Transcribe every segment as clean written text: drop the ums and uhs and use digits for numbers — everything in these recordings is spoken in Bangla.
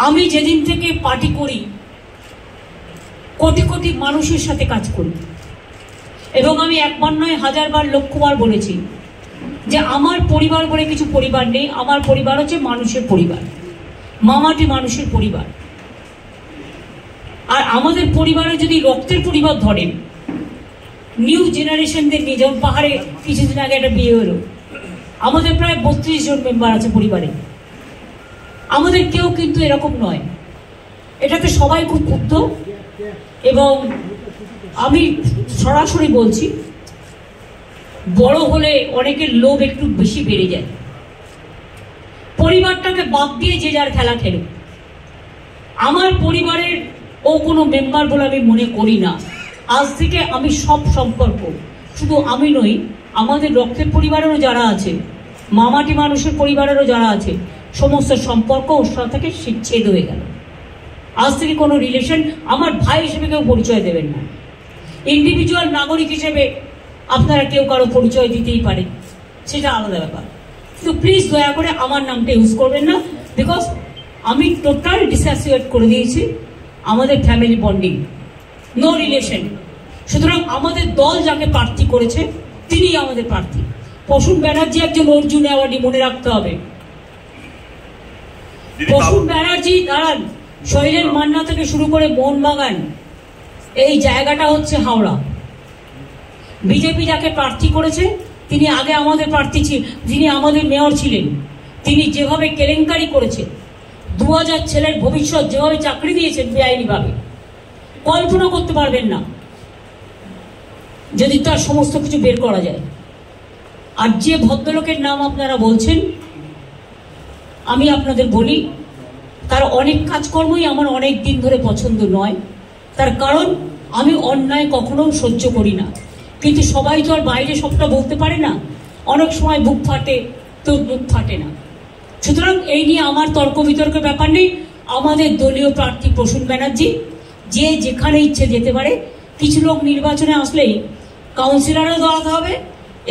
আমি যেদিন থেকে পার্টি করি কোটি কোটি মানুষের সাথে কাজ করি, এবং আমি একবার নয় হাজারবার লক্ষবার বলেছি যে আমার পরিবার বলে কিছু পরিবার নেই। আমার পরিবার হচ্ছে মানুষের পরিবার, মামাটি মানুষের পরিবার। আর আমাদের পরিবারে যদি রক্তের পরিবার ধরেন, নিউ জেনারেশনদের নিয়ে, যেমন পাহাড়ে কিছুদিন আগে একটা বিয়ে হলো, আমাদের প্রায় 32 জন মেম্বার আছে পরিবারে। আমাদের কেউ কিন্তু এরকম নয়, এটাতে সবাই খুব ক্ষুব্ধ। এবং আমি সরাসরি বলছি, বড় হলে অনেকের লোভ একটু বেশি বেড়ে যায়। পরিবারটাকে বাদ দিয়ে যে যার খেলা খেলে। আমার পরিবারের ও কোনো মেম্বার বলে আমি মনে করি না। আজ থেকে আমি সব সম্পর্ক, শুধু আমি নই, আমাদের রক্তের পরিবারেরও যারা আছে, মামাটি মানুষের পরিবারেরও যারা আছে, সমস্ত সম্পর্ক ওর সাথে ছেদ হয়ে গেল। আজ থেকে কোনো রিলেশন আমার ভাই হিসেবে কেউ পরিচয় দেবেন না। ইন্ডিভিজুয়াল নাগরিক হিসেবে আপনারা কেউ কারো পরিচয় দিতেই পারে, সেটা আলাদা ব্যাপার। কিন্তু প্লিজ দয়া করে আমার নামটা ইউজ করবেন না, বিকজ আমি টোটাল ডিসঅ্যাসোসিয়েট করে দিয়েছি আমাদের ফ্যামিলি বন্ডিং, নো রিলেশন। সুতরাং আমাদের দল যাকে প্রার্থী করেছে তিনি আমাদের প্রার্থী। প্রসূন ব্যানার্জি একজন অর্জুন অ্যাওয়ার্ডি, মনে রাখতে হবে। প্রসূন ব্যানার্জি দাঁড়ান, শৈলেন মান্না থেকে শুরু করে মোহনবাগান, এই জায়গাটা হচ্ছে হাওড়া। বিজেপি যাকে প্রার্থী করেছে তিনি আগে আমাদের প্রার্থী ছিলেন, যিনি আমাদের মেয়র ছিলেন। তিনি যেভাবে কেলেঙ্কারি করেছে, 2000 ছেলের ভবিষ্যৎ যেভাবে চাকরি দিয়েছেন বেআইনি ভাবে, কল্পনা করতে পারবেন না যদি তার সমস্ত কিছু বের করা যায়। আর যে ভদ্রলোকের নাম আপনারা বলছেন, আমি আপনাদের বলি তার অনেক কাজকর্মই আমার অনেক দিন ধরে পছন্দ নয়। তার কারণ আমি অন্যায় কখনো সহ্য করি না, কিন্তু সবাই তো আর বাইরে সবটা বলতে পারে না। অনেক সময় বুক ফাটে তো মুখ ফাটে না। সুতরাং এই নিয়ে আমার তর্ক বিতর্কের ব্যাপার নেই। আমাদের দলীয় প্রার্থী প্রসূন ব্যানার্জি, যে যেখানে ইচ্ছে যেতে পারে। কিছু লোক নির্বাচনে আসলেই কাউন্সিলরেও দাঁড়াতে হবে,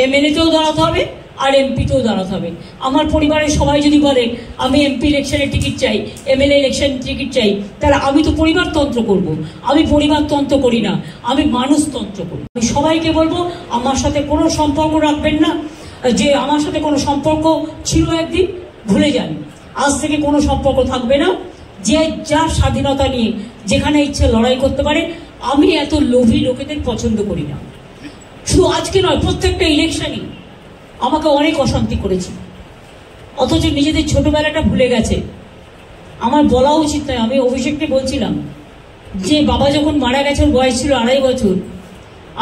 এমএলএতেও দাঁড়াতে হবে, আর এমপিতেও দাঁড়াতে হবে। আমার পরিবারের সবাই যদি বলে আমি এমপি ইলেকশনের টিকিট চাই, এমএলএ ইলেকশন টিকিট চাই, তাহলে আমি তো পরিবারতন্ত্র করব। আমি পরিবারতন্ত্র করি না, আমি মানুষতন্ত্র করি। আমি সবাইকে বলবো আমার সাথে কোনো সম্পর্ক রাখবেন না। যে আমার সাথে কোনো সম্পর্ক ছিল একদিন, ভুলে যান। আজ থেকে কোনো সম্পর্ক থাকবে না। যে যার স্বাধীনতা নিয়ে যেখানে ইচ্ছে লড়াই করতে পারে। আমি এত লোভী লোকেদের পছন্দ করি না। শুধু আজকে নয়, প্রত্যেকটা ইলেকশনই আমাকে অনেক অশান্তি করেছে, অথচ নিজেদের ছোটবেলাটা ভুলে গেছে। আমার বলা উচিত নয়। আমি অভিষেককে বলছিলাম যে বাবা যখন মারা গেছে, ওর বয়স ছিল 2.5 বছর,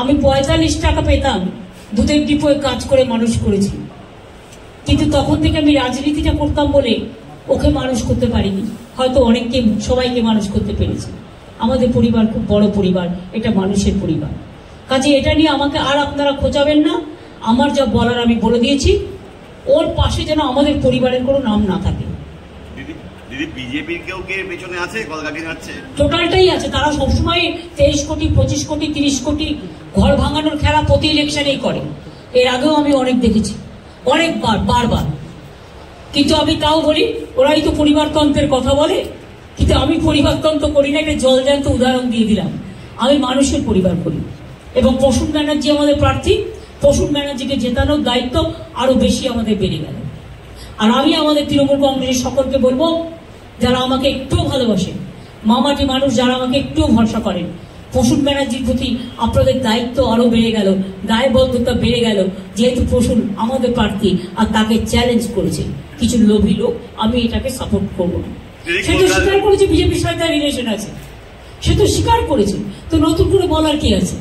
আমি 45 টাকা পেতাম, দুধের ডিপোয় কাজ করে মানুষ করেছি। কিন্তু তখন থেকে আমি রাজনীতিটা করতাম বলে ওকে মানুষ করতে পারিনি। হয়তো অনেককে, সবাইকে মানুষ করতে পেরেছি। আমাদের পরিবার খুব বড় পরিবার, এটা মানুষের পরিবার। কাজে এটা নিয়ে আমাকে আর আপনারা খোঁচাবেন না। আমার যা বলার আমি বলে দিয়েছি। ওর পাশে যেন আমাদের পরিবারের কোনো নাম না থাকে। দিদি, বিজেপির কেউ কে পেছনে আছে, গলগাটি হাঁটছে? টোটালটাই আছে। তারা সবসময় 23 কোটি, 25 কোটি, 30 কোটি ঘর ভাঙানোর খেলা প্রতি ইলেকশনেই করে। এর আগেও আমি অনেক দেখেছি, অনেকবার, বারবার। কিন্তু আমি তাও বলি, ওরাই তো পরিবারতন্ত্রের কথা বলে, কিন্তু আমি পরিবারতন্ত্র করি না। একটা জলজান্ত উদাহরণ দিয়ে দিলাম। আমি মানুষের পরিবার করি। এবং প্রসূন ব্যানার্জি আমাদের প্রার্থী। প্রসূন ব্যানার্জিকে জেতানোর দায়িত্ব আরো বেশি আমাদের বেড়ে গেল। আর আমি আমাদের তৃণমূল কংগ্রেসের সকলকে বলবো, যারা আমাকে একটু ভালোবাসেন, মামাটি মানুষ যারা আমাকে একটু ভরসা করেন, প্রসূন ব্যানার্জির প্রতি আপনাদের দায়িত্ব আরো বেড়ে গেল, দায়বদ্ধতা বেড়ে গেল। যেহেতু প্রসূন আমাদের প্রার্থী আর তাকে চ্যালেঞ্জ করেছে কিছু লোভী লোক, আমি এটাকে সাপোর্ট করবো না। সে তো স্বীকার করেছে বিজেপির সাথে রিলেশন আছে, সে তো স্বীকার করেছে। তো নতুন করে বলার কি আছে?